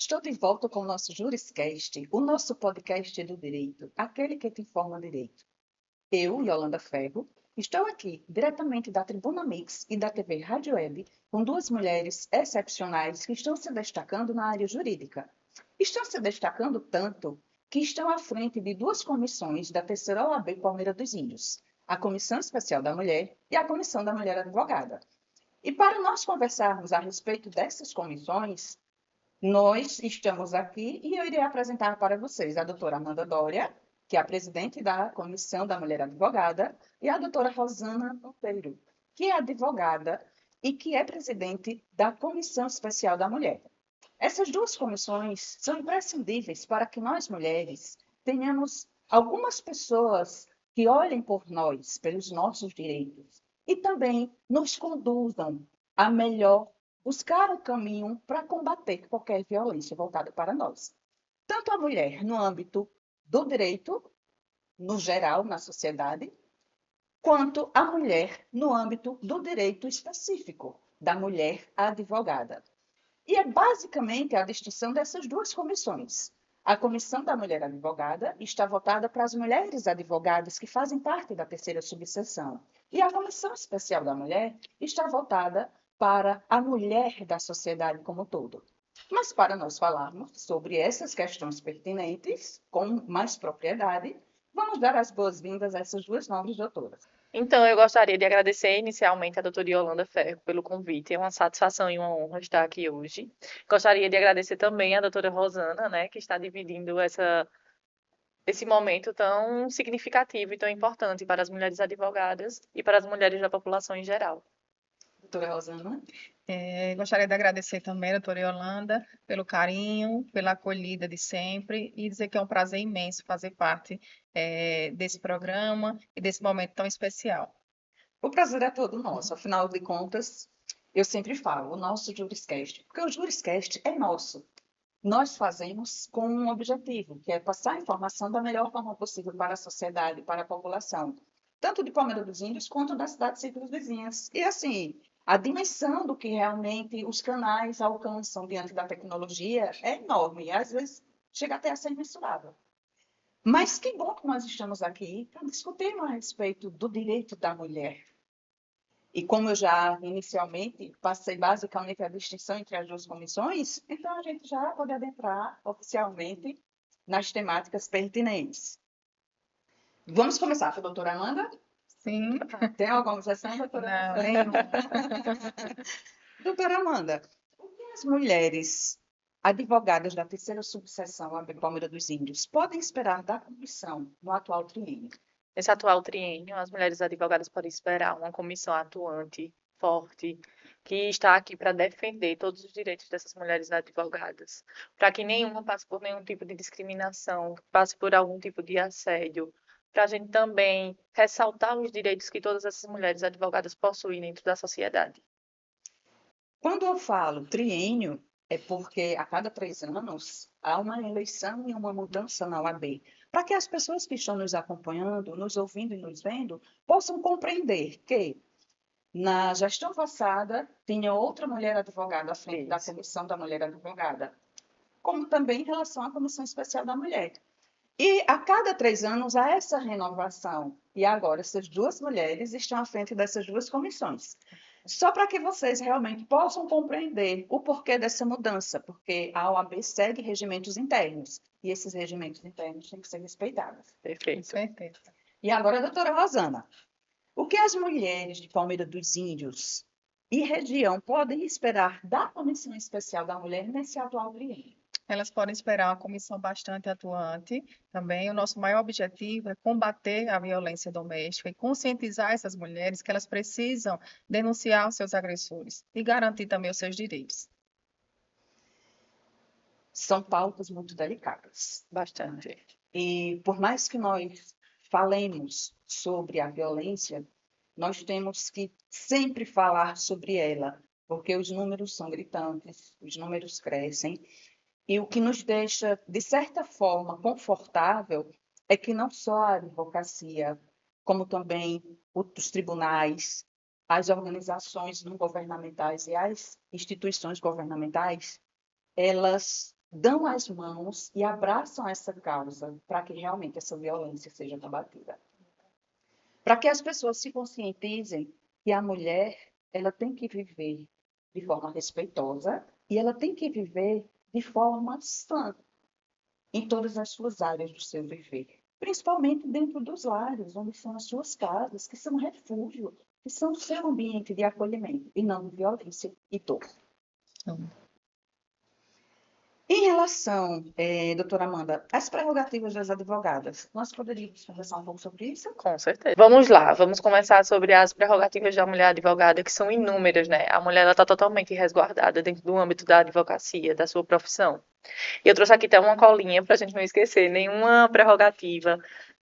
Estou de volta com o nosso Juriscast, o nosso podcast do direito, aquele que te informa direito. Eu, Yolanda Ferro, estou aqui diretamente da Tribuna Mix e da TV Rádio Web com duas mulheres excepcionais que estão se destacando na área jurídica. Estão se destacando tanto que estão à frente de duas comissões da terceira OAB Palmeira dos Índios, a Comissão Especial da Mulher e a Comissão da Mulher Advogada. E para nós conversarmos a respeito dessas comissões, nós estamos aqui e eu irei apresentar para vocês a doutora Amanda Dória, que é a presidente da Comissão da Mulher Advogada, e a doutora Rosana Monteiro, que é advogada e que é presidente da Comissão Especial da Mulher. Essas duas comissões são imprescindíveis para que nós, mulheres, tenhamos algumas pessoas que olhem por nós, pelos nossos direitos, e também nos conduzam a melhor buscar um caminho para combater qualquer violência voltada para nós. Tanto a mulher no âmbito do direito, no geral, na sociedade, quanto a mulher no âmbito do direito específico, da mulher advogada. E é basicamente a distinção dessas duas comissões. A Comissão da Mulher Advogada está voltada para as mulheres advogadas que fazem parte da terceira subseção. E a Comissão Especial da Mulher está voltada para a mulher da sociedade como um todo. Mas para nós falarmos sobre essas questões pertinentes, com mais propriedade, vamos dar as boas-vindas a essas duas nobres doutoras. Então, eu gostaria de agradecer inicialmente a doutora Yolanda Ferro pelo convite. É uma satisfação e uma honra estar aqui hoje. Gostaria de agradecer também a doutora Rosana, né, que está dividindo esse momento tão significativo e tão importante para as mulheres advogadas e para as mulheres da população em geral. Doutora Rosana. Gostaria de agradecer também a doutora Yolanda pelo carinho, pela acolhida de sempre e dizer que é um prazer imenso fazer parte desse programa e desse momento tão especial. O prazer é todo nosso, afinal de contas, eu sempre falo, o nosso Juriscast, porque o Juriscast é nosso. Nós fazemos com um objetivo, que é passar a informação da melhor forma possível para a sociedade, para a população, tanto de Palmeira dos Índios quanto das cidades circunvizinhas. E assim, a dimensão do que realmente os canais alcançam diante da tecnologia é enorme, e às vezes chega até a ser imensurável. Mas que bom que nós estamos aqui para discutir a respeito do direito da mulher. E como eu já inicialmente passei basicamente a distinção entre as duas comissões, então a gente já pode adentrar oficialmente nas temáticas pertinentes. Vamos começar com a doutora Amanda? Sim. Tem alguma objeção, doutora? Não, nenhuma. Doutora Amanda, o que as mulheres advogadas da terceira subseção OAB Palmeira dos Índios podem esperar da comissão no atual triênio? Nesse atual triênio, as mulheres advogadas podem esperar uma comissão atuante, forte, que está aqui para defender todos os direitos dessas mulheres advogadas, para que nenhuma passe por nenhum tipo de discriminação, passe por algum tipo de assédio, para a gente também ressaltar os direitos que todas essas mulheres advogadas possuem dentro da sociedade. Quando eu falo triênio, é porque a cada 3 anos há uma eleição e uma mudança na OAB, para que as pessoas que estão nos acompanhando, nos ouvindo e nos vendo, possam compreender que na gestão passada tinha outra mulher advogada à frente da Comissão da Mulher Advogada, como também em relação à Comissão Especial da Mulher. E a cada 3 anos há essa renovação. E agora essas duas mulheres estão à frente dessas duas comissões. Só para que vocês realmente possam compreender o porquê dessa mudança, porque a OAB segue regimentos internos, e esses regimentos internos têm que ser respeitados. Perfeito. Perfeito. E agora, doutora Rosana, o que as mulheres de Palmeira dos Índios e região podem esperar da Comissão Especial da Mulher nesse atual triênio? Elas podem esperar uma comissão bastante atuante. Também o nosso maior objetivo é combater a violência doméstica e conscientizar essas mulheres que elas precisam denunciar os seus agressores e garantir também os seus direitos. São pautas muito delicadas. Bastante. E por mais que nós falemos sobre a violência, nós temos que sempre falar sobre ela, porque os números são gritantes, os números crescem. E o que nos deixa, de certa forma, confortável é que não só a advocacia, como também os tribunais, as organizações não governamentais e as instituições governamentais, elas dão as mãos e abraçam essa causa para que realmente essa violência seja combatida. Para que as pessoas se conscientizem que a mulher ela tem que viver de forma respeitosa e ela tem que viver de forma sã em todas as suas áreas do seu viver, principalmente dentro dos lares, onde são as suas casas, que são refúgio, que são o seu ambiente de acolhimento e não de violência e dor. Em relação, doutora Amanda, às prerrogativas das advogadas, nós poderíamos conversar um pouco sobre isso? Com certeza. Vamos lá, vamos começar sobre as prerrogativas da mulher advogada, que são inúmeras, né? A mulher está totalmente resguardada dentro do âmbito da advocacia, da sua profissão. E eu trouxe aqui até uma colinha para a gente não esquecer nenhuma prerrogativa,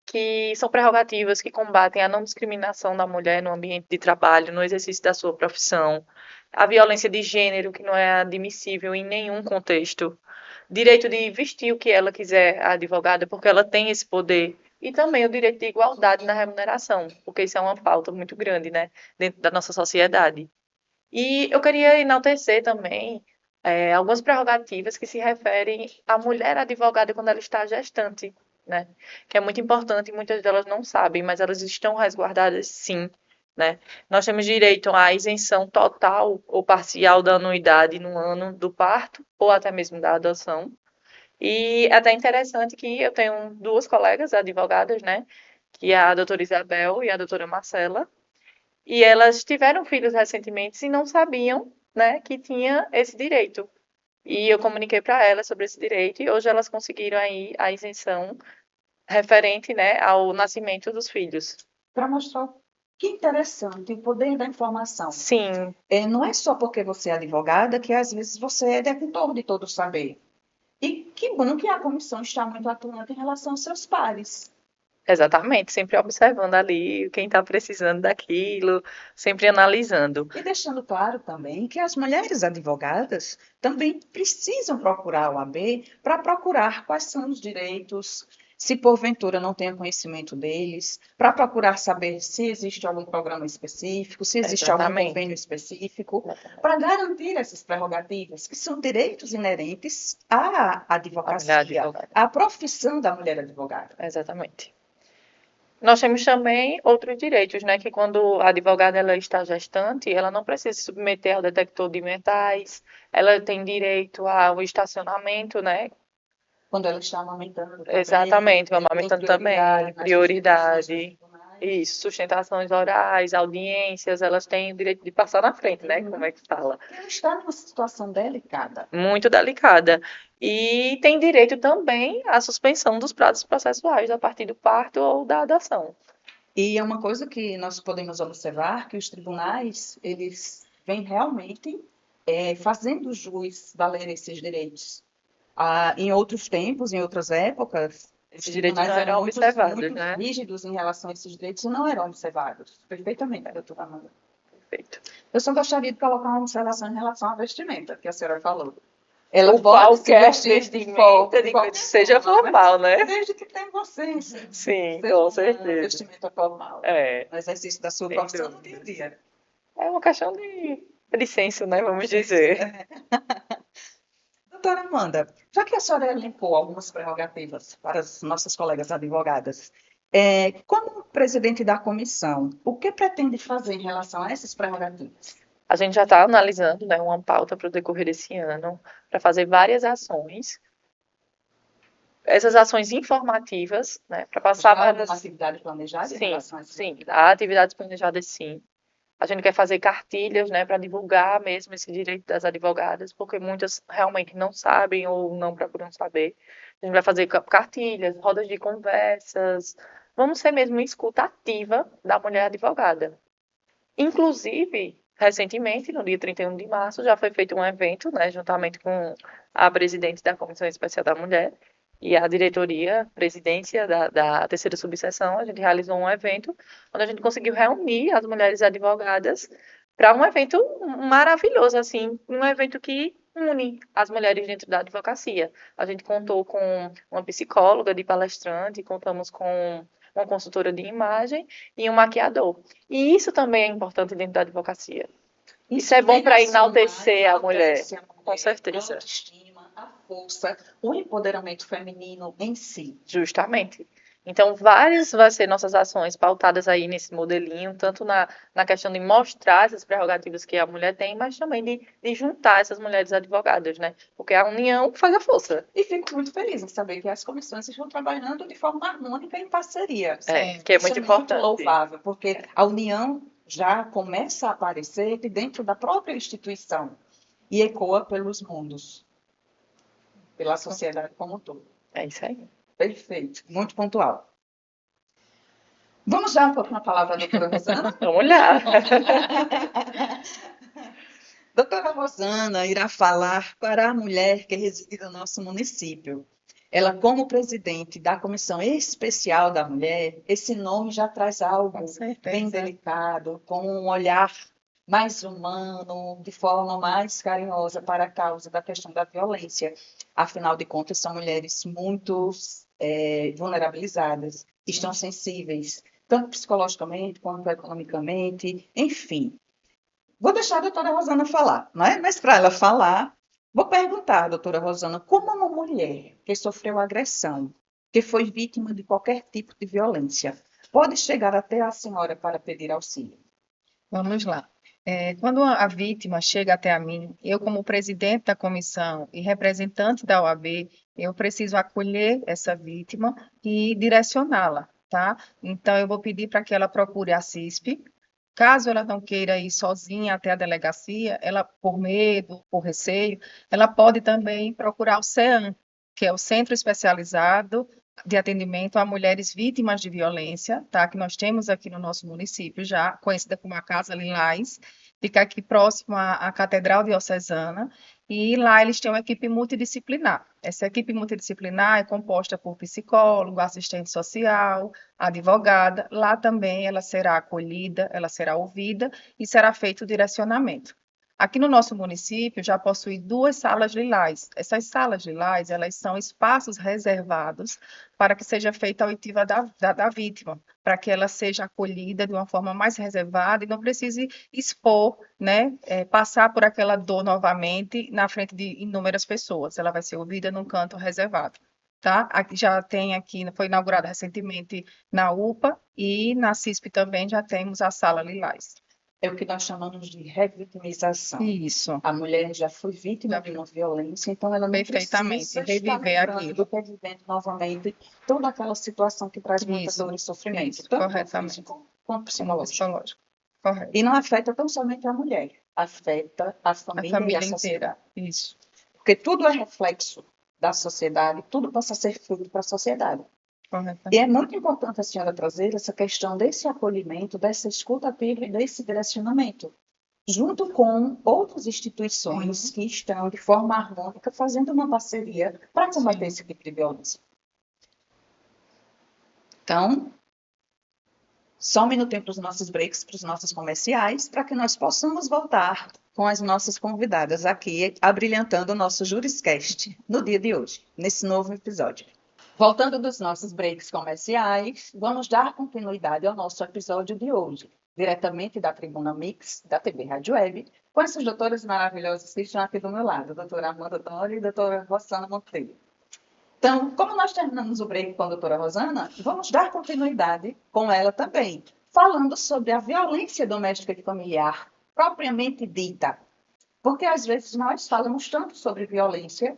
que são prerrogativas que combatem a não discriminação da mulher no ambiente de trabalho, no exercício da sua profissão, a violência de gênero, que não é admissível em nenhum contexto, direito de vestir o que ela quiser, a advogada, porque ela tem esse poder, e também o direito de igualdade na remuneração, porque isso é uma pauta muito grande, né, dentro da nossa sociedade. E eu queria enaltecer também algumas prerrogativas que se referem à mulher advogada quando ela está gestante, né? Que é muito importante e muitas delas não sabem, mas elas estão resguardadas sim, né? Nós temos direito à isenção total ou parcial da anuidade no ano do parto ou até mesmo da adoção. E é até interessante que eu tenho duas colegas advogadas, né? Que é a doutora Isabel e a doutora Marcela, e elas tiveram filhos recentemente e não sabiam, né, que tinha esse direito. E eu comuniquei para elas sobre esse direito e hoje elas conseguiram aí a isenção referente, né, ao nascimento dos filhos. Para mostrar que interessante o poder da informação. Sim, Não é só porque você é advogada que às vezes você é detentor de todo o saber. E que bom que a comissão está muito atuante em relação aos seus pares. exatamente, sempre observando ali quem está precisando daquilo, sempre analisando. E deixando claro também que as mulheres advogadas também precisam procurar a OAB para procurar quais são os direitos, se porventura não tem conhecimento deles, para procurar saber se existe algum programa específico, se existe algum Exatamente. convênio específico, para garantir essas prerrogativas, que são direitos inerentes à advocacia, advogada. à profissão da mulher advogada. Exatamente. Nós temos também outros direitos, né? Que quando a advogada ela está gestante, ela não precisa se submeter ao detector de metais, ela tem direito ao estacionamento, né? Quando ela está amamentando também. Exatamente, tem amamentando também, nas prioridade. sustentações hormonais. Isso, sustentações orais, audiências, elas têm o direito de passar na frente, né? Como é que fala? Porque ela está numa situação delicada. Muito delicada. E tem direito também à suspensão dos prazos processuais a partir do parto ou da adoção. E é uma coisa que nós podemos observar, que os tribunais, eles vêm realmente fazendo jus valer esses direitos. Em outros tempos, em outras épocas, os Esses direitos não tribunais eram observados, muito né? rígidos em relação a esses direitos e não eram observados. Perfeitamente, doutora Amanda. Perfeito. Eu só gostaria de colocar uma observação em relação à vestimenta, que a senhora falou. Ela Ou pode se qualquer vestir vestimenta de qualquer que seja forma, formal, né? desde que tenha você. Sim, Seja com uma certeza. vestimenta formal. É, No exercício da sua sem profissão no dia a dúvidas. dia. É uma questão de senso, né? Vamos dizer. Doutora Amanda, já que a senhora elencou algumas prerrogativas para as nossas colegas advogadas, como presidente da comissão, o que pretende fazer em relação a essas prerrogativas? A gente já está analisando, né, uma pauta para o decorrer desse ano, para fazer várias ações. Essas ações informativas, né, para passar Já para uma atividade planejada em sim, relação a essas sim, atividades? há atividades planejadas sim. A gente quer fazer cartilhas, né, para divulgar mesmo esse direito das advogadas, porque muitas realmente não sabem ou não procuram saber. A gente vai fazer cartilhas, rodas de conversas. Vamos ser mesmo escuta ativa da mulher advogada. Inclusive, recentemente, no dia 31 de março, já foi feito um evento, né, juntamente com a presidente da Comissão Especial da Mulher e a diretoria, presidência da terceira subseção, a gente realizou um evento onde a gente conseguiu reunir as mulheres advogadas para um evento maravilhoso, assim, um evento que une as mulheres dentro da advocacia. A gente contou com uma psicóloga de palestrante, contamos com uma consultora de imagem e um maquiador. E isso também é importante dentro da advocacia. Isso é bom para enaltecer a mulher, com certeza. A autoestima, a força, o empoderamento feminino em si. Justamente. Então, várias vai ser nossas ações pautadas aí nesse modelinho, tanto na questão de mostrar essas prerrogativas que a mulher tem, mas também de juntar essas mulheres advogadas, né? Porque a união faz a força. E fico muito feliz em saber que as comissões estão trabalhando de forma harmônica e em parceria. Que é Isso muito é muito importante. louvável, porque a união já começa a aparecer de dentro da própria instituição e ecoa pelos mundos, pela sociedade como um todo. É isso aí. Perfeito, muito pontual. Vamos dar um pouco na palavra da doutora Rosana? Vamos lá. Doutora Rosana irá falar para a mulher que reside no nosso município. Ela, como presidente da Comissão Especial da Mulher, esse nome já traz algo Com certeza. bem delicado, com um olhar mais humano, de forma mais carinhosa para a causa da questão da violência. Afinal de contas, são mulheres muito vulnerabilizadas, estão sensíveis, tanto psicologicamente quanto economicamente, enfim. Vou deixar a doutora Rosana falar, não é? Mas para ela falar, vou perguntar, doutora Rosana, como uma mulher que sofreu agressão, que foi vítima de qualquer tipo de violência, pode chegar até a senhora para pedir auxílio? Vamos lá. Quando a vítima chega até a mim, eu, como presidente da comissão e representante da OAB, eu preciso acolher essa vítima e direcioná-la, tá? Então, eu vou pedir para que ela procure a CISP. Caso ela não queira ir sozinha até a delegacia, ela, por medo, por receio, ela pode também procurar o CEAM, que é o Centro Especializado de Atendimento a Mulheres Vítimas de Violência, tá? Que nós temos aqui no nosso município já, conhecida como a Casa Lilás, fica aqui próximo à Catedral Diocesana, e lá eles têm uma equipe multidisciplinar. Essa equipe multidisciplinar é composta por psicólogo, assistente social, advogada. Lá também ela será acolhida, ela será ouvida e será feito o direcionamento. Aqui no nosso município já possui 2 salas lilás. Essas salas lilás, elas são espaços reservados para que seja feita a oitiva da vítima, para que ela seja acolhida de uma forma mais reservada e não precise expor, né, passar por aquela dor novamente na frente de inúmeras pessoas. Ela vai ser ouvida num canto reservado. Tá? Foi inaugurada recentemente na UPA e na CISP também já temos a sala lilás. É o que nós chamamos de revitimização. Isso. A mulher já foi vítima de uma violência, então ela não Perfeitamente, precisa reviver estar aquilo. revivendo novamente toda aquela situação que traz muita Isso, dor e sofrimento, isso, tanto corretamente. físico quanto Como psicológico. psicológico. Correto. E não afeta tão somente a mulher, afeta a A família e família a sociedade. inteira. Isso. Porque tudo é reflexo da sociedade, tudo passa a ser fruto para a sociedade. Correto. E é muito importante a senhora trazer essa questão desse acolhimento, dessa escuta ativa e desse direcionamento, junto com outras instituições que estão de forma harmônica fazendo uma parceria para combater esse tipo de violência. Então, só um minutinho para os nossos breaks, para os nossos comerciais, para que nós possamos voltar com as nossas convidadas aqui, abrilhantando o nosso Juriscast no dia de hoje, nesse novo episódio. Voltando dos nossos breaks comerciais, vamos dar continuidade ao nosso episódio de hoje, diretamente da Tribuna Mix, da TV Rádio Web, com essas doutoras maravilhosas que estão aqui do meu lado, a doutora Amanda Dori e a doutora Rosana Monteiro. Então, como nós terminamos o break com a doutora Rosana, vamos dar continuidade com ela também, falando sobre a violência doméstica e familiar, propriamente dita. Porque às vezes nós falamos tanto sobre violência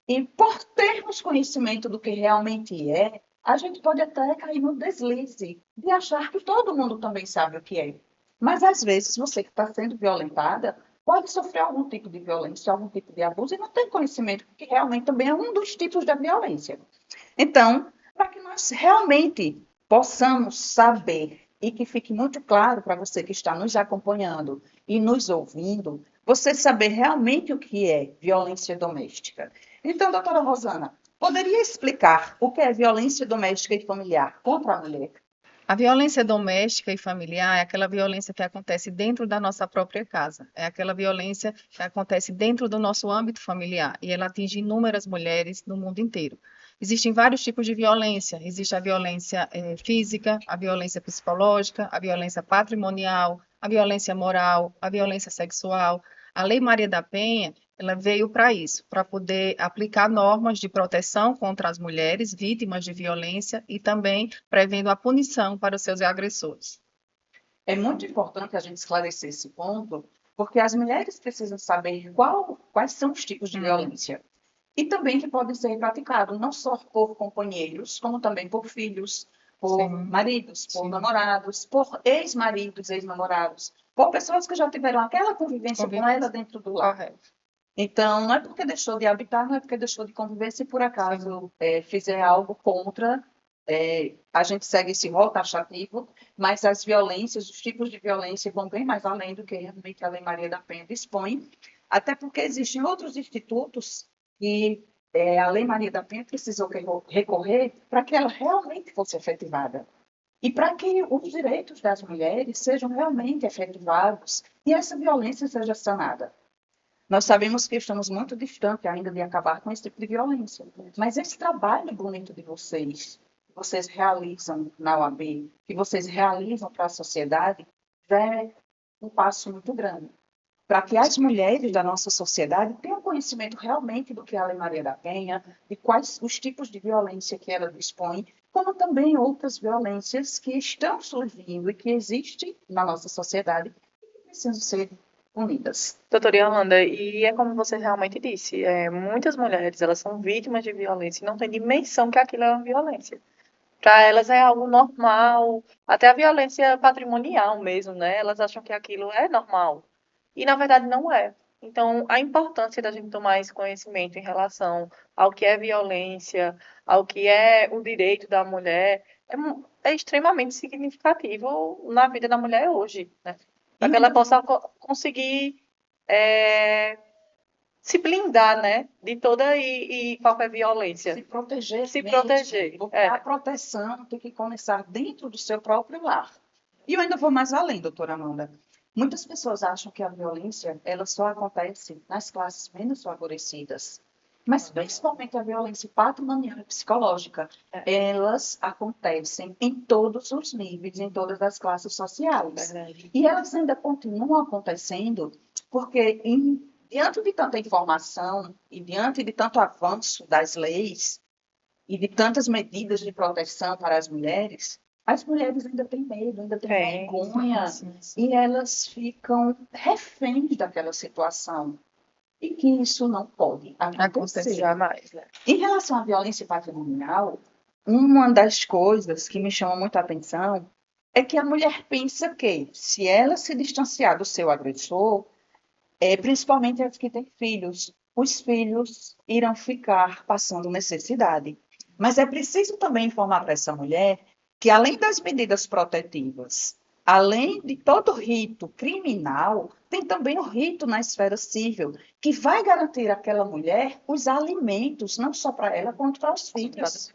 e por termos conhecimento do que realmente é, a gente pode até cair no deslize de achar que todo mundo também sabe o que é. Mas às vezes você que está sendo violentada pode sofrer algum tipo de violência, algum tipo de abuso e não tem conhecimento, porque realmente também é um dos tipos da violência. Então, para que nós realmente possamos saber e que fique muito claro para você que está nos acompanhando e nos ouvindo, você saber realmente o que é violência doméstica. Então, doutora Rosana, poderia explicar o que é violência doméstica e familiar contra a mulher? A violência doméstica e familiar é aquela violência que acontece dentro da nossa própria casa. É aquela violência que acontece dentro do nosso âmbito familiar e ela atinge inúmeras mulheres no mundo inteiro. Existem vários tipos de violência. Existe a violência física, a violência psicológica, a violência patrimonial, a violência moral, a violência sexual. A Lei Maria da Penha, ela veio para isso, para poder aplicar normas de proteção contra as mulheres vítimas de violência e também prevendo a punição para os seus agressores. É muito importante a gente esclarecer esse ponto, porque as mulheres precisam saber quais são os tipos de violência. E também que podem ser praticados não só por companheiros, como também por filhos, por Sim. maridos, por Sim. namorados, por ex-maridos, ex-namorados, por pessoas que já tiveram aquela convivência com ela dentro do lar. Correto. Então, não é porque deixou de habitar, não é porque deixou de conviver, se por acaso fizer algo contra, a gente segue esse rol taxativo, mas as violências, os tipos de violência vão bem mais além do que realmente a Lei Maria da Penha dispõe, até porque existem outros institutos que a Lei Maria da Penha precisou recorrer para que ela realmente fosse efetivada. E para que os direitos das mulheres sejam realmente efetivados e essa violência seja sanada. Nós sabemos que estamos muito distantes ainda de acabar com esse tipo de violência. Mas esse trabalho bonito de vocês, que vocês realizam na OAB, que vocês realizam para a sociedade, já é um passo muito grande. Para que as mulheres da nossa sociedade tenham conhecimento realmente do que é a Lei Maria da Penha, de quais os tipos de violência que ela dispõe, como também outras violências que estão surgindo e que existem na nossa sociedade e que precisam ser punidas. Doutora Yolanda, e é como você realmente disse, muitas mulheres, elas são vítimas de violência e não têm dimensão que aquilo é uma violência. Para elas é algo normal, até a violência patrimonial mesmo, né? Elas acham que aquilo é normal. E na verdade não é. Então, a importância da gente tomar esse conhecimento em relação ao que é violência, ao que é o direito da mulher, é extremamente significativo na vida da mulher hoje, né? Para que ela possa conseguir se blindar, né, de toda e qualquer violência. Se proteger Se mesmo, proteger. porque a proteção tem que começar dentro do seu próprio lar. E eu ainda vou mais além, doutora Amanda. Muitas pessoas acham que a violência ela só acontece nas classes menos favorecidas. Mas principalmente a violência patrimonial e psicológica, elas acontecem em todos os níveis, em todas as classes sociais. Verdade. E elas ainda continuam acontecendo porque diante de tanta informação e diante de tanto avanço das leis e de tantas medidas de proteção para as mulheres ainda têm medo, ainda têm vergonha, e elas ficam reféns daquela situação. E que isso não pode acontecer. Jamais, né? Em relação à violência patrimonial, uma das coisas que me chama muito a atenção é que a mulher pensa que, se ela se distanciar do seu agressor, principalmente as que têm filhos, os filhos irão ficar passando necessidade. Mas é preciso também informar para essa mulher que, além das medidas protetivas, além de todo o rito criminal, tem também o rito na esfera civil, que vai garantir àquela mulher os alimentos, não só para ela, quanto para os filhos.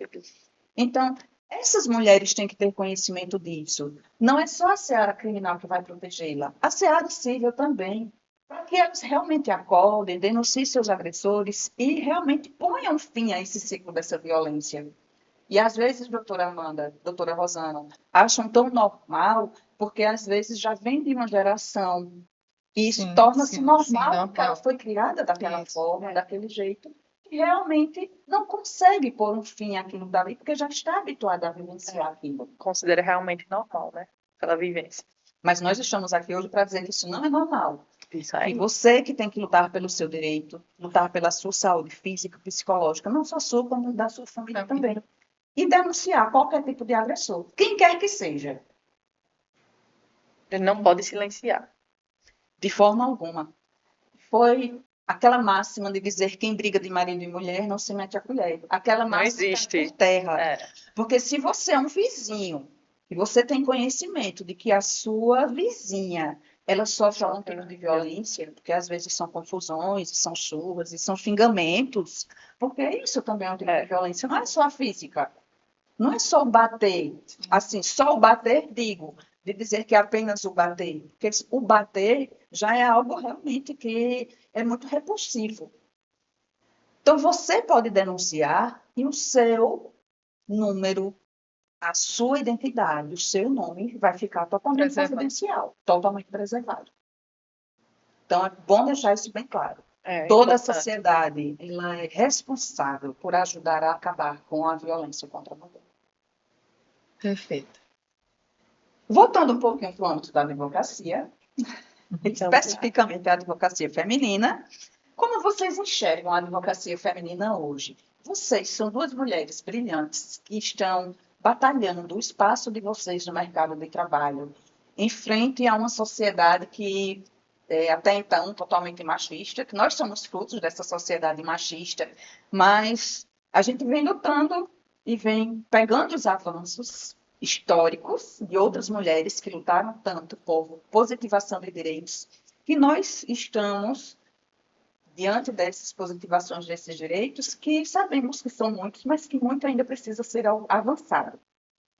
Então, essas mulheres têm que ter conhecimento disso. Não é só a seara criminal que vai protegê-la, a seara civil também, para que elas realmente acordem, denunciem seus agressores e realmente ponham fim a esse ciclo dessa violência. E às vezes, doutora Amanda, doutora Rosana, acham tão normal, porque às vezes já vem de uma geração e isso torna-se normal, porque ela foi criada daquela forma, daquele jeito, e realmente não consegue pôr um fim àquilo dali, porque já está habituada a vivenciar aquilo. Considera realmente normal, né? Aquela vivência. Mas nós estamos aqui hoje para dizer que isso não é normal. Isso aí. E você que tem que lutar pelo seu direito, lutar pela sua saúde física e psicológica, não só sua, como da sua família também. E denunciar qualquer tipo de agressor, quem quer que seja. Ele não pode silenciar. De forma alguma. Foi aquela máxima de dizer quem briga de marido e mulher não se mete a colher. Aquela máxima não existe. Por terra. Porque se você é um vizinho e você tem conhecimento de que a sua vizinha ela sofre algum tipo de violência, porque às vezes são confusões, são chuvas, e são xingamentos, porque isso também é um tipo de violência, não é só a física. Não é só o bater, assim, só o bater, digo, de dizer que é apenas o bater, porque o bater já é algo realmente que é muito repulsivo. Então, você pode denunciar e o seu número, a sua identidade, o seu nome vai ficar totalmente confidencial, totalmente preservado. Então, é bom deixar isso bem claro. É Toda a importante. sociedade ela é responsável por ajudar a acabar com a violência contra a mulher. Perfeito. Voltando um pouquinho para o âmbito da advocacia, Vamos lá. especificamente a advocacia feminina, como vocês enxergam a advocacia feminina hoje? Vocês são duas mulheres brilhantes que estão batalhando o espaço de vocês no mercado de trabalho, em frente a uma sociedade que até então totalmente machista, que nós somos frutos dessa sociedade machista, mas a gente vem lutando e vem pegando os avanços históricos de outras mulheres que lutaram tanto por positivação de direitos, que nós estamos diante dessas positivações desses direitos, que sabemos que são muitos, mas que muito ainda precisa ser avançado.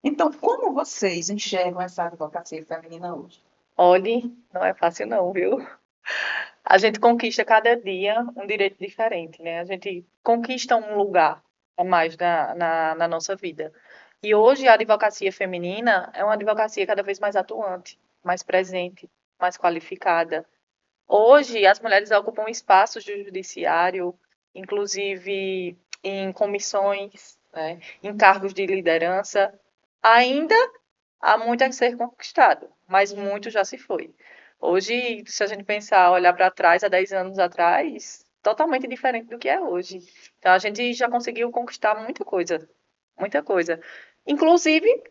Então, como vocês enxergam essa advocacia feminina hoje? Olhe, não é fácil não, viu? A gente conquista cada dia um direito diferente, né? A gente conquista um lugar a mais na nossa vida. E hoje a advocacia feminina é uma advocacia cada vez mais atuante, mais presente, mais qualificada. Hoje as mulheres ocupam espaços do judiciário, inclusive em comissões, né, em cargos de liderança. Ainda há muito a ser conquistado, mas muito já se foi. Hoje, se a gente pensar, olhar para trás, há 10 anos atrás, totalmente diferente do que é hoje. Então, a gente já conseguiu conquistar muita coisa, muita coisa. Inclusive,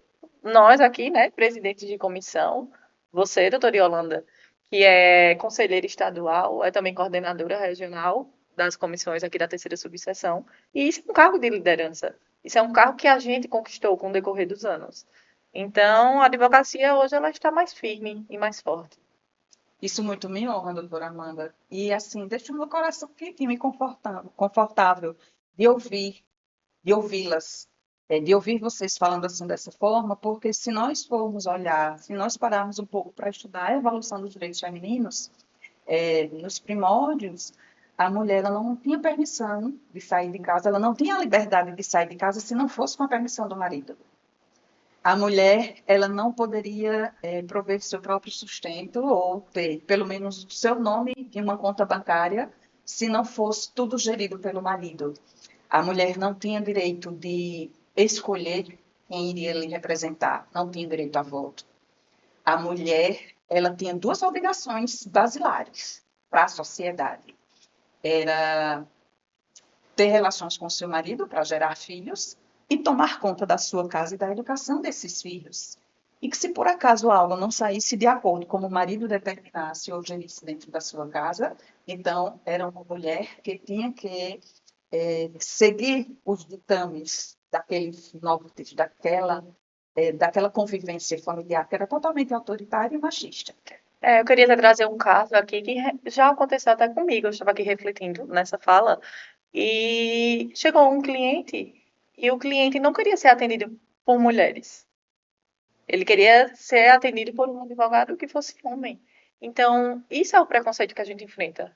nós aqui, né, presidentes de comissão, você, doutora Yolanda, que é conselheira estadual, é também coordenadora regional das comissões aqui da terceira subseção, e isso é um cargo de liderança. Isso é um cargo que a gente conquistou com o decorrer dos anos. Então, a advocacia hoje ela está mais firme e mais forte. Isso muito me honra, doutora Amanda. E, assim, deixa o meu coração quentinho e confortável de ouvi-las, de ouvir vocês falando assim dessa forma, porque se nós formos olhar, se nós pararmos um pouco para estudar a evolução dos direitos femininos, nos primórdios, a mulher ela não tinha permissão de sair de casa, ela não tinha a liberdade de sair de casa se não fosse com a permissão do marido. A mulher ela não poderia prover seu próprio sustento ou ter pelo menos o seu nome em uma conta bancária se não fosse tudo gerido pelo marido. A mulher não tinha direito de escolher quem iria lhe representar, não tinha direito a voto. A mulher ela tinha duas obrigações basilares para a sociedade. Era ter relações com seu marido para gerar filhos e tomar conta da sua casa e da educação desses filhos. E que se por acaso algo não saísse de acordo com o marido determinasse ou gerisse dentro da sua casa, então era uma mulher que tinha que seguir os ditames daquele novo daquela convivência familiar que era totalmente autoritária e machista. Eu queria até trazer um caso aqui que já aconteceu até comigo. Eu estava aqui refletindo nessa fala e chegou um cliente e o cliente não queria ser atendido por mulheres. Ele queria ser atendido por um advogado que fosse homem. Então, isso é o preconceito que a gente enfrenta.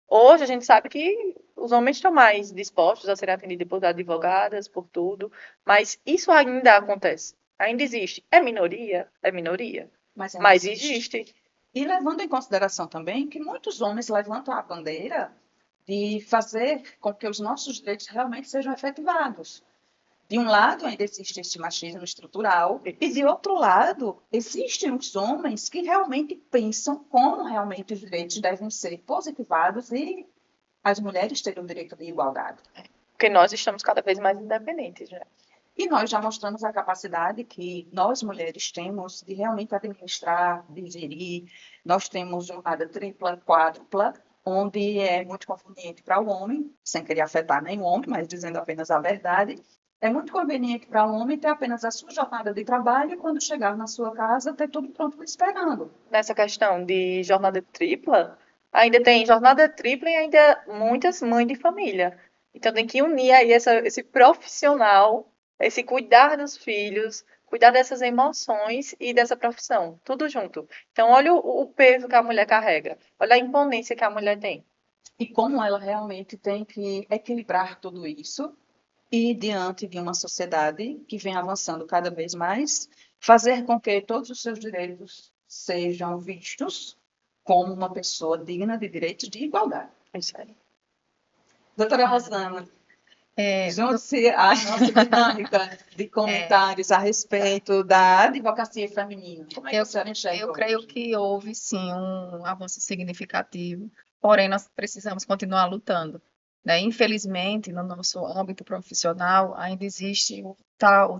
Hoje a gente sabe que os homens estão mais dispostos a serem atendidos por advogadas, por tudo, mas isso ainda acontece, ainda existe. É minoria, Mas ainda mas existe. existe. E levando em consideração também que muitos homens levantam a bandeira de fazer com que os nossos direitos realmente sejam efetivados. De um lado, ainda existe esse machismo estrutural, e de outro lado, existem os homens que realmente pensam como realmente os direitos devem ser positivados e as mulheres terem o direito de igualdade. Porque nós estamos cada vez mais independentes, né? E nós já mostramos a capacidade que nós, mulheres, temos de realmente administrar, de gerir. Nós temos jornada tripla, quádrupla, onde é muito conveniente para o homem, sem querer afetar nenhum homem, mas dizendo apenas a verdade, é muito conveniente para o homem ter apenas a sua jornada de trabalho e, quando chegar na sua casa, ter tudo pronto esperando. Nessa questão de jornada tripla, ainda tem jornada tripla e ainda muitas mães de família. Então tem que unir aí esse profissional, esse cuidar dos filhos, cuidar dessas emoções e dessa profissão, tudo junto. Então olha o peso que a mulher carrega, olha a imponência que a mulher tem. E como ela realmente tem que equilibrar tudo isso e, diante de uma sociedade que vem avançando cada vez mais, fazer com que todos os seus direitos sejam vistos como uma pessoa digna de direitos de igualdade. Isso aí. Doutora Rosana, É, junte-se à nossa dinâmica de comentários a respeito da advocacia feminina. Como é que a senhora enxerga eu creio hoje? que houve sim um avanço significativo, porém nós precisamos continuar lutando, né? Infelizmente, no nosso âmbito profissional, ainda existe o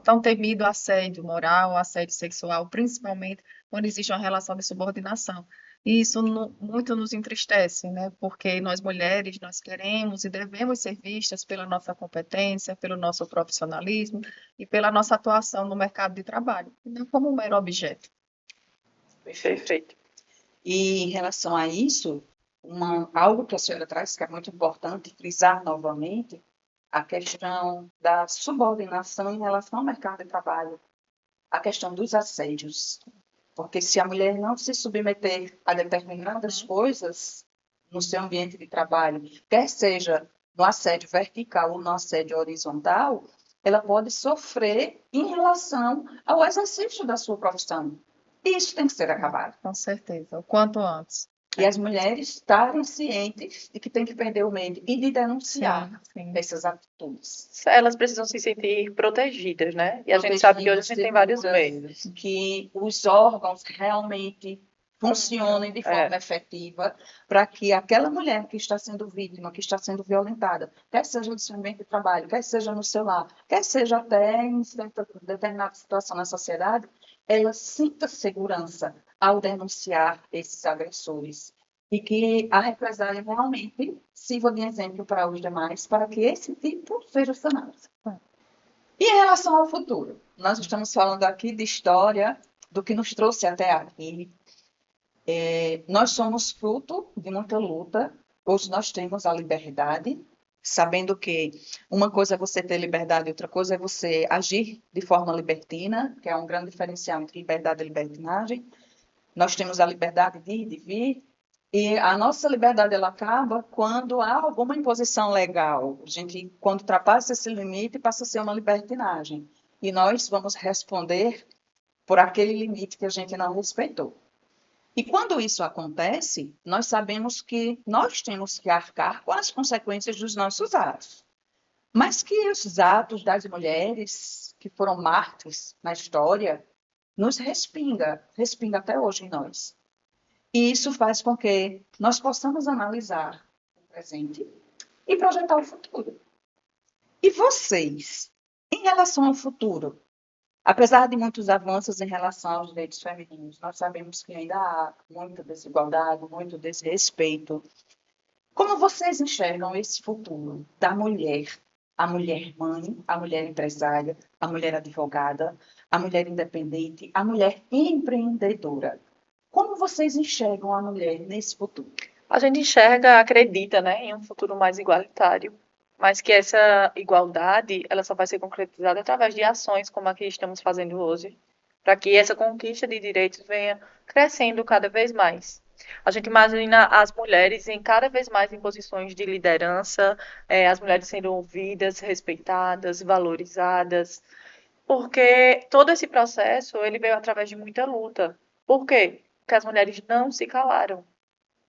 tão temido assédio moral, assédio sexual, principalmente quando existe uma relação de subordinação. E isso muito nos entristece, né? Porque nós mulheres, nós queremos e devemos ser vistas pela nossa competência, pelo nosso profissionalismo e pela nossa atuação no mercado de trabalho, e não como um mero objeto. Perfeito. E em relação a isso, algo que a senhora traz que é muito importante frisar novamente, a questão da subordinação em relação ao mercado de trabalho, a questão dos assédios. Porque se a mulher não se submeter a determinadas coisas no seu ambiente de trabalho, quer seja no assédio vertical ou no assédio horizontal, ela pode sofrer em relação ao exercício da sua profissão. E isso tem que ser acabado. Com certeza, o quanto antes. E as mulheres estarem cientes de que tem que perder o medo e de denunciar Sim. essas atitudes. Elas precisam se sentir protegidas, né? E a gente sabe que hoje a gente tem vários Protegidas, meios. que os órgãos realmente funcionem de forma efetiva para que aquela mulher que está sendo vítima, que está sendo violentada, quer seja no seu ambiente de trabalho, quer seja no seu lar, quer seja até em determinada situação na sociedade, ela sinta segurança ao denunciar esses agressores. E que a represália realmente sirva de exemplo para os demais, para que esse tipo seja sanado. E em relação ao futuro? Nós estamos falando aqui de história, do que nos trouxe até aqui. Nós somos fruto de muita luta. Hoje nós temos a liberdade, sabendo que uma coisa é você ter liberdade, outra coisa é você agir de forma libertina, que é um grande diferencial entre liberdade e libertinagem. Nós temos a liberdade de ir e de vir, e a nossa liberdade ela acaba quando há alguma imposição legal. A gente, quando ultrapassa esse limite, passa a ser uma libertinagem. E nós vamos responder por aquele limite que a gente não respeitou. E quando isso acontece, nós sabemos que nós temos que arcar com as consequências dos nossos atos. Mas que os atos das mulheres que foram mártires na história nos respinga até hoje em nós. E isso faz com que nós possamos analisar o presente e projetar o futuro. E vocês, em relação ao futuro, apesar de muitos avanços em relação aos direitos femininos, nós sabemos que ainda há muita desigualdade, muito desrespeito. Como vocês enxergam esse futuro da mulher? A mulher mãe, a mulher empresária, a mulher advogada, a mulher independente, a mulher empreendedora. Como vocês enxergam a mulher nesse futuro? A gente enxerga, acredita, né, em um futuro mais igualitário, mas que essa igualdade ela só vai ser concretizada através de ações como a que estamos fazendo hoje, para que essa conquista de direitos venha crescendo cada vez mais. A gente imagina as mulheres em cada vez mais em posições de liderança, as mulheres sendo ouvidas, respeitadas, valorizadas, porque todo esse processo ele veio através de muita luta. Por quê? Porque as mulheres não se calaram.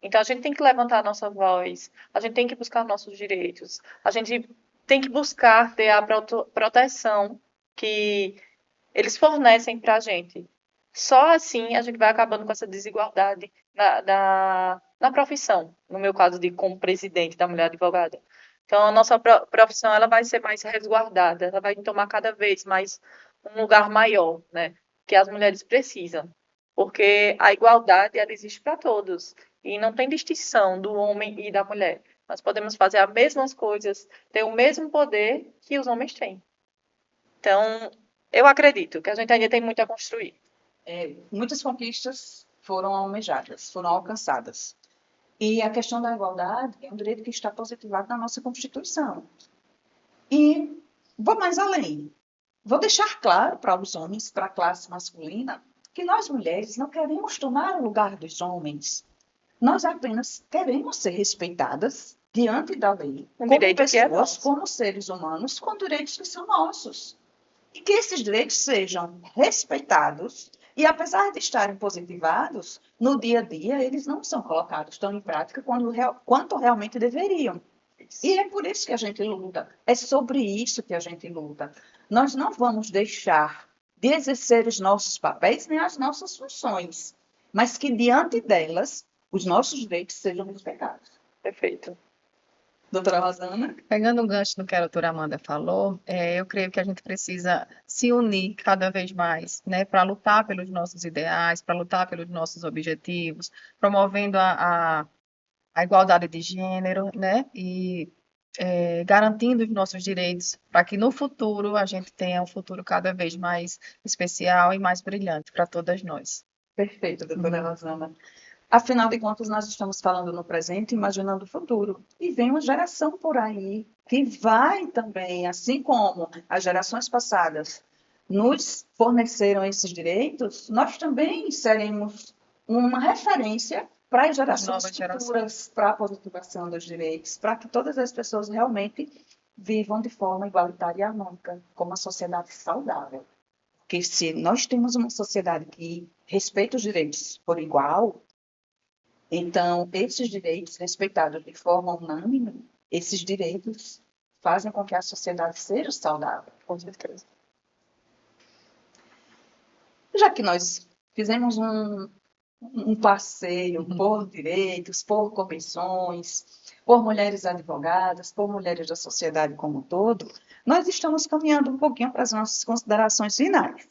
Então a gente tem que levantar a nossa voz, a gente tem que buscar nossos direitos, a gente tem que buscar ter a proteção que eles fornecem para a gente. Só assim a gente vai acabando com essa desigualdade na profissão, no meu caso de como presidente da mulher advogada. Então a nossa profissão ela vai ser mais resguardada, ela vai tomar cada vez mais um lugar maior, né? Que as mulheres precisam, porque a igualdade ela existe para todos e não tem distinção do homem e da mulher. Nós podemos fazer as mesmas coisas, ter o mesmo poder que os homens têm. Então, eu acredito que a gente ainda tem muito a construir. Muitas conquistas foram almejadas, foram alcançadas. E a questão da igualdade é um direito que está positivado na nossa Constituição. E vou mais além. Vou deixar claro para os homens, para a classe masculina, que nós mulheres não queremos tomar o lugar dos homens. Nós apenas queremos ser respeitadas diante da lei, como pessoas, como seres humanos, com direitos que são nossos. E que esses direitos sejam respeitados E apesar de estarem positivados, no dia a dia eles não são colocados tão em prática quanto realmente deveriam. E é por isso que a gente luta. É sobre isso que a gente luta. Nós não vamos deixar de exercer os nossos papéis nem as nossas funções, mas que diante delas os nossos direitos sejam respeitados. Perfeito. Doutora Rosana? Pegando um gancho no que a doutora Amanda falou, eu creio que a gente precisa se unir cada vez mais, né, para lutar pelos nossos ideais, para lutar pelos nossos objetivos, promovendo a igualdade de gênero, né, e garantindo os nossos direitos, para que no futuro a gente tenha um futuro cada vez mais especial e mais brilhante para todas nós. Perfeito, doutora Rosana. Afinal de contas, nós estamos falando no presente, imaginando o futuro. E vem uma geração por aí que vai também, assim como as gerações passadas nos forneceram esses direitos, nós também seremos uma referência para as gerações futuras, para a positivação dos direitos, para que todas as pessoas realmente vivam de forma igualitária e harmônica, como uma sociedade saudável. Porque se nós temos uma sociedade que respeita os direitos por igual, então, esses direitos respeitados de forma unânime, esses direitos fazem com que a sociedade seja saudável. Com certeza. Já que nós fizemos um passeio por direitos, por comissões, por mulheres advogadas, por mulheres da sociedade como um todo, nós estamos caminhando um pouquinho para as nossas considerações finais.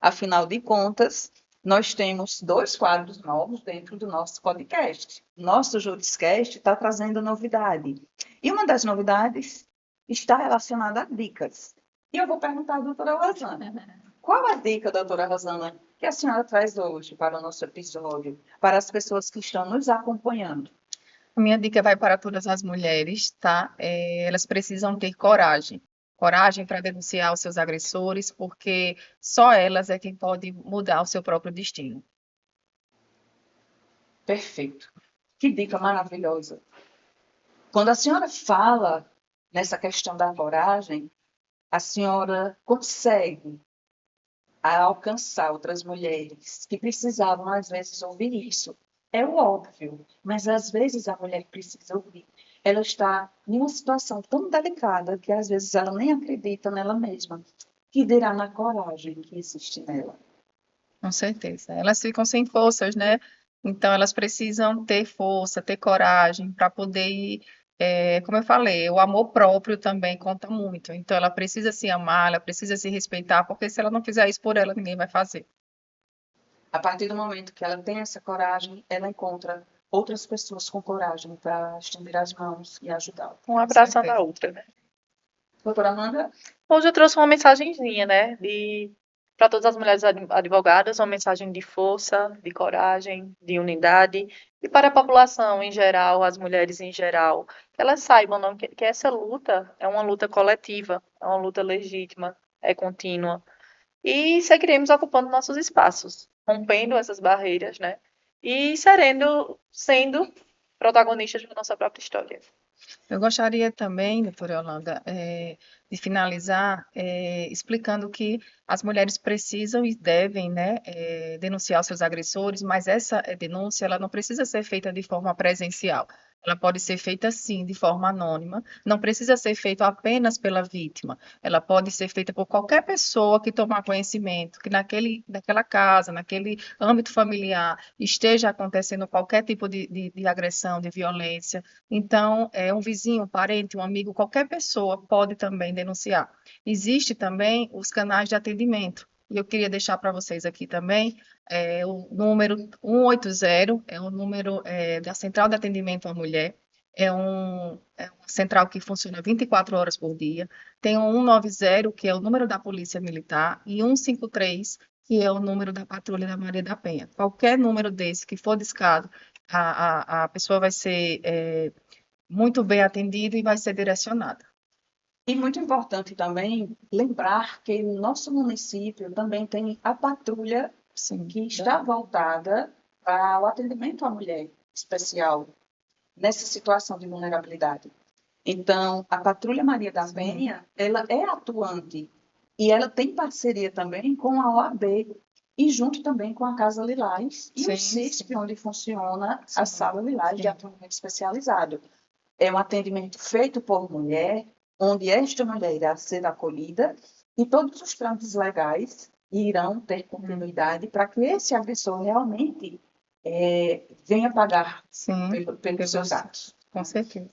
Afinal de contas, nós temos 2 quadros novos dentro do nosso podcast. Nosso Juriscast está trazendo novidade. E uma das novidades está relacionada a dicas. E eu vou perguntar à doutora Rosana. Qual a dica, doutora Rosana, que a senhora traz hoje para o nosso episódio, para as pessoas que estão nos acompanhando? A minha dica vai para todas as mulheres, tá? Elas precisam ter coragem. Coragem para denunciar os seus agressores, porque só elas é quem pode mudar o seu próprio destino. Perfeito. Que dica maravilhosa. Quando a senhora fala nessa questão da coragem, a senhora consegue alcançar outras mulheres que precisavam, às vezes, ouvir isso. É o óbvio, mas às vezes a mulher precisa ouvir. Ela está em uma situação tão delicada que às vezes ela nem acredita nela mesma, que dirá na coragem que existe nela. Com certeza. Elas ficam sem forças, né? Então, elas precisam ter força, ter coragem para poder ir. Como eu falei, o amor próprio também conta muito. Então, ela precisa se amar, ela precisa se respeitar, porque se ela não fizer isso por ela, ninguém vai fazer. A partir do momento que ela tem essa coragem, ela encontra outras pessoas com coragem para estender as mãos e ajudá-la. Um abraçando a outra, né? Doutora Amanda? Hoje eu trouxe uma mensagenzinha, né? Para todas as mulheres advogadas, uma mensagem de força, de coragem, de unidade. E para a população em geral, as mulheres em geral, que elas saibam não, que essa luta é uma luta coletiva, é uma luta legítima, é contínua. E seguiremos ocupando nossos espaços, rompendo essas barreiras, né? E sendo protagonistas da nossa própria história. Eu gostaria também, doutora Yolanda, de finalizar explicando que as mulheres precisam e devem, né, denunciar os seus agressores, mas essa denúncia ela não precisa ser feita de forma presencial. Ela pode ser feita, sim, de forma anônima, não precisa ser feita apenas pela vítima. Ela pode ser feita por qualquer pessoa que tomar conhecimento, que naquela casa, naquele âmbito familiar, esteja acontecendo qualquer tipo de agressão, de violência. Então, um vizinho, um parente, um amigo, qualquer pessoa pode também denunciar. Existe também os canais de atendimento. E eu queria deixar para vocês aqui também o número 180, é o número da Central de Atendimento à Mulher. É uma central que funciona 24 horas por dia. Tem o 190, que é o número da Polícia Militar, e 153, que é o número da Patrulha da Maria da Penha. Qualquer número desse que for discado, a pessoa vai ser muito bem atendida e vai ser direcionada. E muito importante também lembrar que no nosso município também tem a patrulha que está voltada para o atendimento à mulher especial nessa situação de vulnerabilidade. Então, a Patrulha Maria da Penha, ela é atuante e ela tem parceria também com a OAB. e junto também com a Casa Lilás e Sim, o CISP, sim. onde funciona Sim, a Sala Lilás de sim. atendimento especializado. É um atendimento feito por mulher, onde esta mulher irá ser acolhida e todos os trâmites legais irão ter continuidade para que esse agressor realmente venha pagar Sim, pelos seus pelos- atos. com certeza.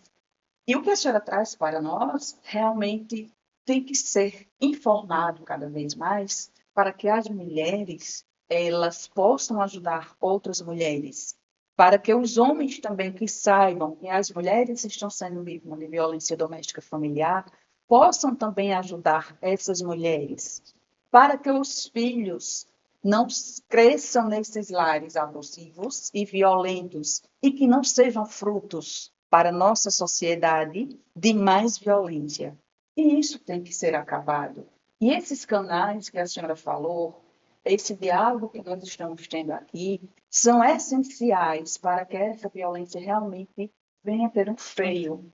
E o que a senhora traz para nós realmente tem que ser informado cada vez mais para que as mulheres elas possam ajudar outras mulheres, para que os homens também que saibam que as mulheres estão sendo vítimas de violência doméstica familiar possam também ajudar essas mulheres, para que os filhos não cresçam nesses lares abusivos e violentos e que não sejam frutos para a nossa sociedade de mais violência. E isso tem que ser acabado. E esses canais que a senhora falou, esse diálogo que nós estamos tendo aqui, são essenciais para que essa violência realmente venha ter um freio,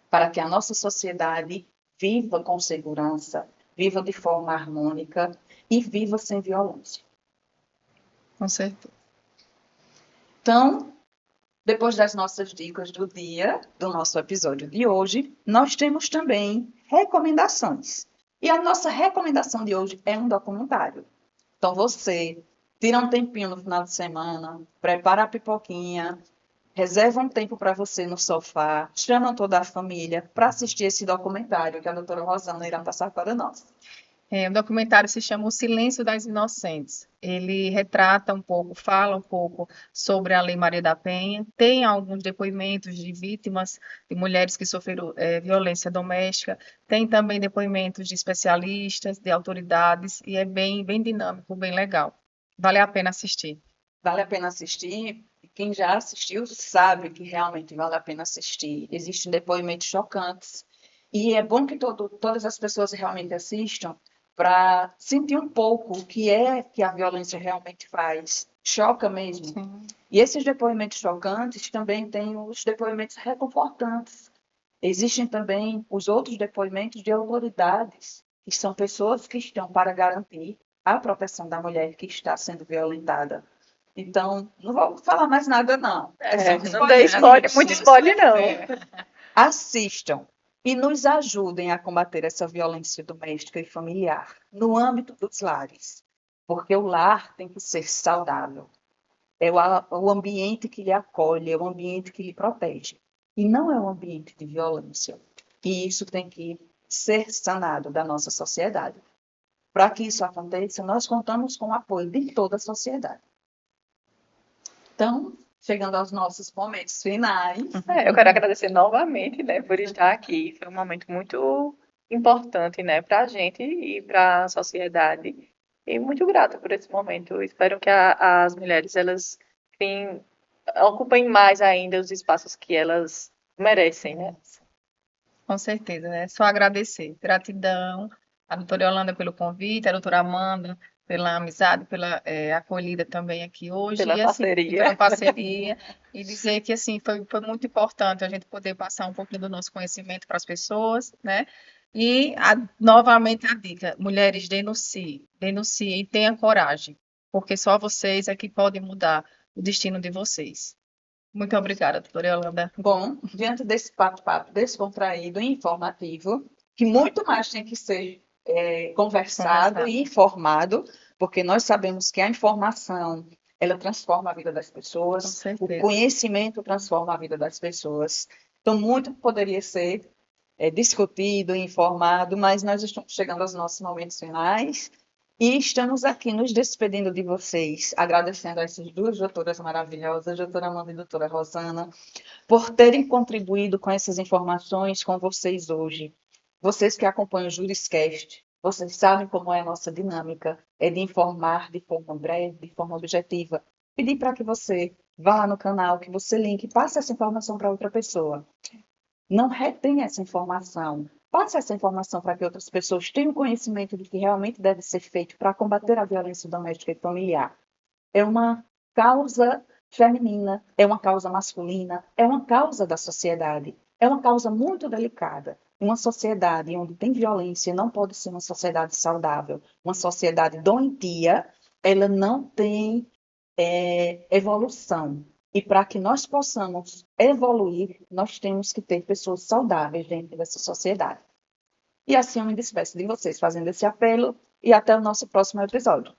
para que a nossa sociedade viva com segurança, viva de forma harmônica e viva sem violência. Com certeza. Então, depois das nossas dicas do dia, do nosso episódio de hoje, nós temos também recomendações. E a nossa recomendação de hoje é um documentário. Então, você tira um tempinho no final de semana, prepara a pipoquinha, reserva um tempo para você no sofá, chama toda a família para assistir esse documentário que a doutora Rosana irá passar para nós. O documentário se chama O Silêncio das Inocentes. Ele retrata um pouco, fala um pouco sobre a Lei Maria da Penha. Tem alguns depoimentos de vítimas, de mulheres que sofreram violência doméstica. Tem também depoimentos de especialistas, de autoridades, e é bem dinâmico, bem legal. Vale a pena assistir. Vale a pena assistir. Quem já assistiu sabe que realmente vale a pena assistir. Existem depoimentos chocantes. E é bom que todas as pessoas realmente assistam para sentir um pouco o que é que a violência realmente faz. Choca mesmo. Sim. E esses depoimentos chocantes também têm os depoimentos reconfortantes. Existem também os outros depoimentos de autoridades, que são pessoas que estão para garantir a proteção da mulher que está sendo violentada. Então, não vou falar mais nada, não. Não dê spoiler, muito spoiler, não. Assistam e nos ajudem a combater essa violência doméstica e familiar no âmbito dos lares, porque o lar tem que ser saudável. É o ambiente que lhe acolhe, é o ambiente que lhe protege. E não é um ambiente de violência. E isso tem que ser sanado da nossa sociedade. Para que isso aconteça, nós contamos com o apoio de toda a sociedade. Então, chegando aos nossos momentos finais. Eu quero agradecer novamente, né, por estar aqui. Foi um momento muito importante, né, para a gente e para a sociedade. E muito grata por esse momento. Eu espero que as mulheres, elas, enfim, ocupem mais ainda os espaços que elas merecem, né? Com certeza, né? Só agradecer. Gratidão à doutora Yolanda pelo convite, à doutora Amanda pela amizade, pela acolhida também aqui hoje, Pela e assim, parceria. pela parceria, e dizer que assim foi muito importante a gente poder passar um pouquinho do nosso conhecimento para as pessoas, né? E novamente a dica, mulheres, denunciem, denunciem e tenham coragem, porque só vocês é que podem mudar o destino de vocês. Muito obrigada, doutora Yolanda. Bom, diante desse bate-papo descontraído e informativo, que muito mais tem que ser conversado e informado, porque nós sabemos que a informação, ela transforma a vida das Com pessoas, o certeza. conhecimento transforma a vida das pessoas. Então, muito poderia ser discutido e informado, mas nós estamos chegando aos nossos momentos finais. E estamos aqui nos despedindo de vocês, agradecendo a essas duas doutoras maravilhosas, a doutora Amanda e a doutora Rosana, por terem contribuído com essas informações com vocês hoje. Vocês que acompanham o Juriscast, vocês sabem como é a nossa dinâmica, é de informar de forma breve, de forma objetiva. Pedir para que você vá lá no canal, que você link, passe essa informação para outra pessoa. Não retenha essa informação. Passe essa informação para que outras pessoas tenham conhecimento do que realmente deve ser feito para combater a violência doméstica e familiar. É uma causa feminina, é uma causa masculina, é uma causa da sociedade, é uma causa muito delicada. Uma sociedade onde tem violência não pode ser uma sociedade saudável, uma sociedade doentia ela não tem evolução. E para que nós possamos evoluir, nós temos que ter pessoas saudáveis dentro dessa sociedade. E assim eu me despeço de vocês, fazendo esse apelo, e até o nosso próximo episódio.